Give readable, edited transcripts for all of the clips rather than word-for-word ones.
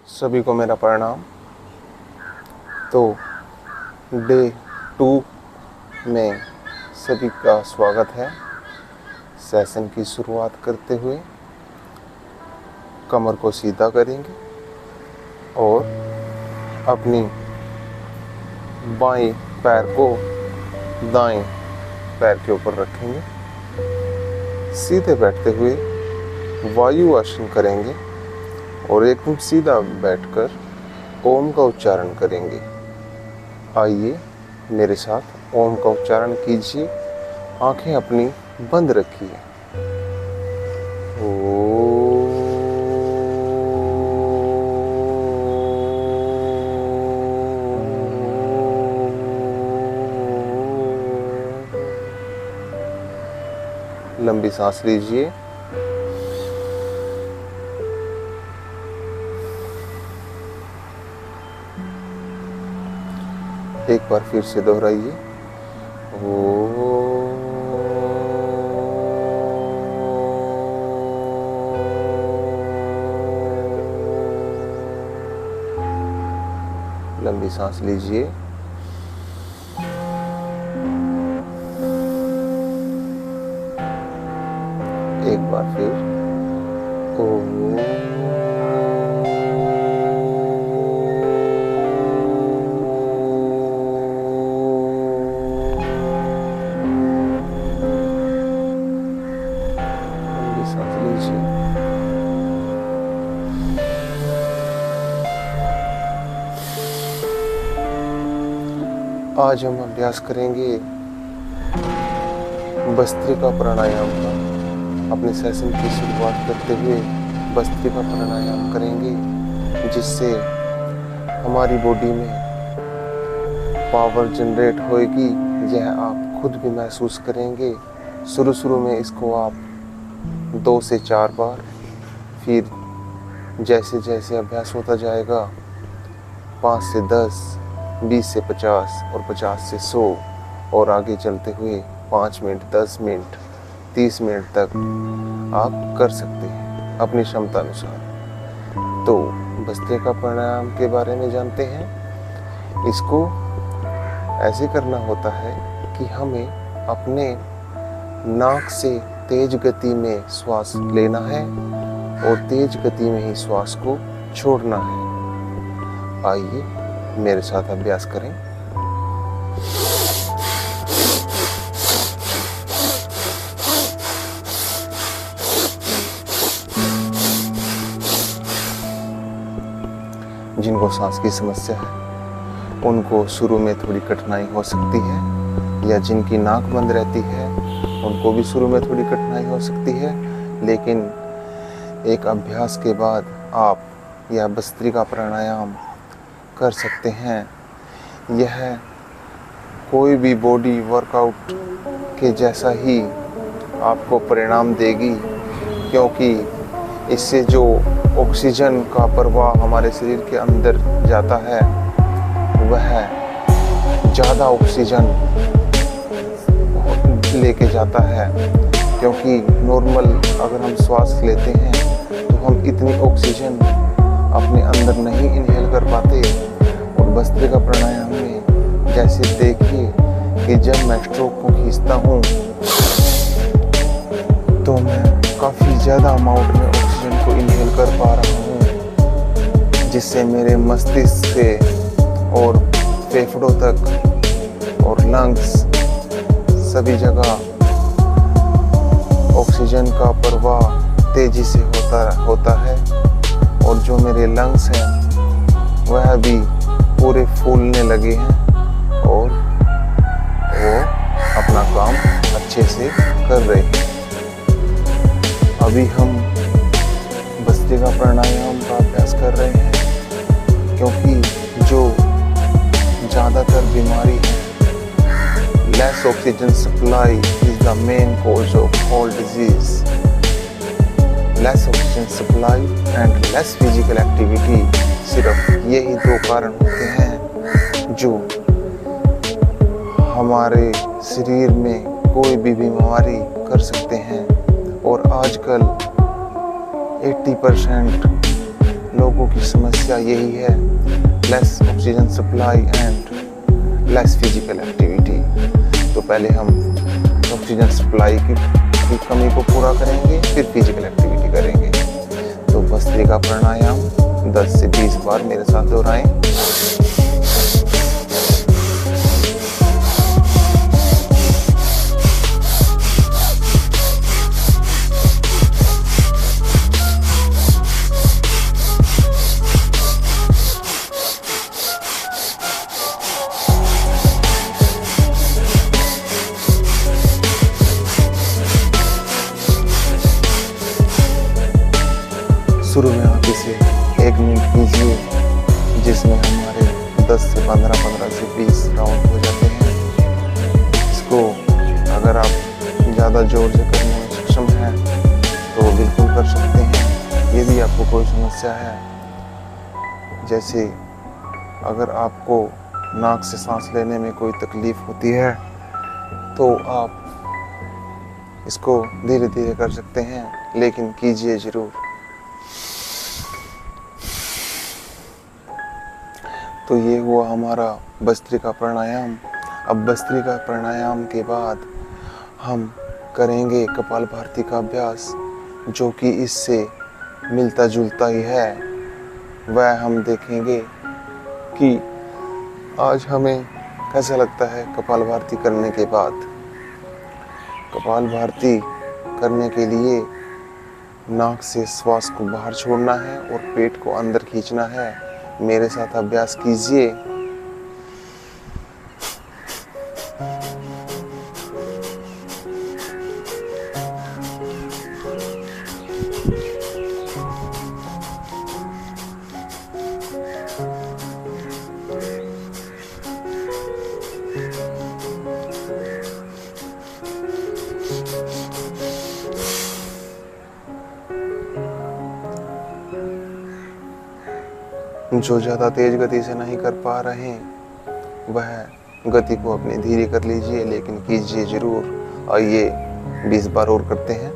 सभी को मेरा प्रणाम। तो डे 2 में सभी का स्वागत है। सेशन की शुरुआत करते हुए कमर को सीधा करेंगे और अपनी बाएं पैर को दाएं पैर के ऊपर रखेंगे। सीधे बैठते हुए वायु आसन करेंगे और एकदम सीधा बैठकर ओम का उच्चारण करेंगे। आइए मेरे साथ ओम का उच्चारण कीजिए। आंखें अपनी बंद रखिए। लंबी सांस लीजिए। एक बार फिर से दोहराइए। लंबी सांस लीजिए। एक बार फिर आज हम अभ्यास करेंगे भस्त्रिका प्राणायाम का। अपने सेशन की शुरुआत करते हुए भस्त्रिका प्राणायाम करेंगे, जिससे हमारी बॉडी में पावर जनरेट होएगी। यह आप खुद भी महसूस करेंगे। शुरू में इसको आप 2 से 4 बार, फिर जैसे जैसे अभ्यास होता जाएगा 5 से 10, 20 से 50 और 50 से 100 और आगे चलते हुए 5 मिनट, 10 मिनट, 30 मिनट तक आप कर सकते हैं अपनी क्षमता अनुसार। तो भस्त्रिका प्राणायाम के बारे में जानते हैं। इसको ऐसे करना होता है कि हमें अपने नाक से तेज गति में श्वास लेना है और तेज गति में ही श्वास को छोड़ना है। आइए मेरे साथ अभ्यास करें। जिनको सांस की समस्या है उनको शुरू में थोड़ी कठिनाई हो सकती है, या जिनकी नाक बंद रहती है उनको भी शुरू में थोड़ी कठिनाई हो सकती है। लेकिन एक अभ्यास के बाद आप यह भस्त्रिका प्राणायाम कर सकते हैं। यह कोई भी बॉडी वर्कआउट के जैसा ही आपको परिणाम देगी, क्योंकि इससे जो ऑक्सीजन का प्रवाह हमारे शरीर के अंदर जाता है वह ज़्यादा ऑक्सीजन लेके जाता है। क्योंकि नॉर्मल अगर हम श्वास लेते हैं तो हम इतनी ऑक्सीजन अपने अंदर नहीं इनहेल कर पाते। और भस्त्रिका प्राणायाम में जैसे देखिए कि जब मैं स्ट्रोक को खींचता हूँ तो मैं काफ़ी ज़्यादा अमाउंट में ऑक्सीजन को इनहेल कर पा रहा हूँ, जिससे मेरे मस्तिष्क से और फेफड़ों तक और लंग्स सभी जगह ऑक्सीजन का प्रवाह तेजी से होता है। और जो मेरे लंग्स हैं वह भी पूरे फूलने लगे हैं और वो अपना काम अच्छे से कर रहे हैं। अभी हम भस्त्रिका प्राणायाम का अभ्यास कर रहे हैं, क्योंकि जो ज़्यादातर बीमारी है, less oxygen supply is the main cause of all disease. Less oxygen supply and less physical activity, सिर्फ यही 2 कारण होते हैं जो हमारे शरीर में कोई भी बीमारी कर सकते हैं। और आजकल 80% लोगों की समस्या यही है, less oxygen supply and less physical activity. तो पहले हम ऑक्सीजन सप्लाई की कमी को पूरा करेंगे, फिर फिजिकल एक्टिविटी करेंगे। तो भस्त्रिका प्राणायाम 10 से 20 बार मेरे साथ दोहराएं। शुरू में आप इसे 1 मिनट कीजिए, जिसमें हमारे 10 से 15 से 20 राउंड हो जाते हैं। इसको अगर आप ज़्यादा जोर से करने में सक्षम हैं तो बिल्कुल कर सकते हैं। यदि आपको कोई समस्या है, जैसे अगर आपको नाक से सांस लेने में कोई तकलीफ होती है, तो आप इसको धीरे धीरे कर सकते हैं, लेकिन कीजिए ज़रूर। तो ये हुआ हमारा भस्त्रिका प्राणायाम। अब भस्त्रिका प्राणायाम के बाद हम करेंगे कपालभाति का अभ्यास, जो कि इससे मिलता जुलता ही है। वह हम देखेंगे कि आज हमें कैसा लगता है कपालभाति करने के बाद। कपालभाति करने के लिए नाक से श्वास को बाहर छोड़ना है और पेट को अंदर खींचना है। मेरे साथ अभ्यास कीजिए। जो ज़्यादा तेज गति से नहीं कर पा रहे, वह गति को अपनी धीरे कर लीजिए, लेकिन कीजिए ज़रूर। आइए 20 बार और करते हैं।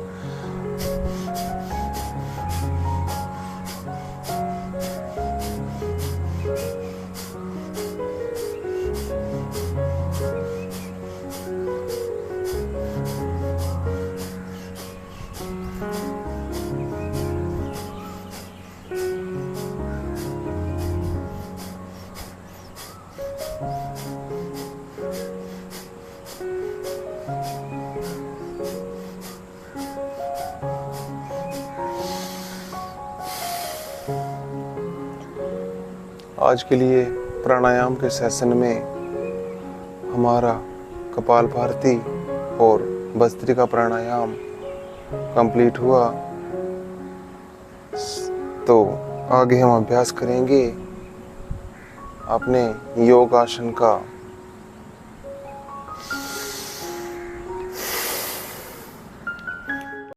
आज के लिए प्राणायाम के सेशन में हमारा कपालभाति और भस्त्रिका प्राणायाम कंप्लीट हुआ। तो आगे हम अभ्यास करेंगे अपने योग आसन का।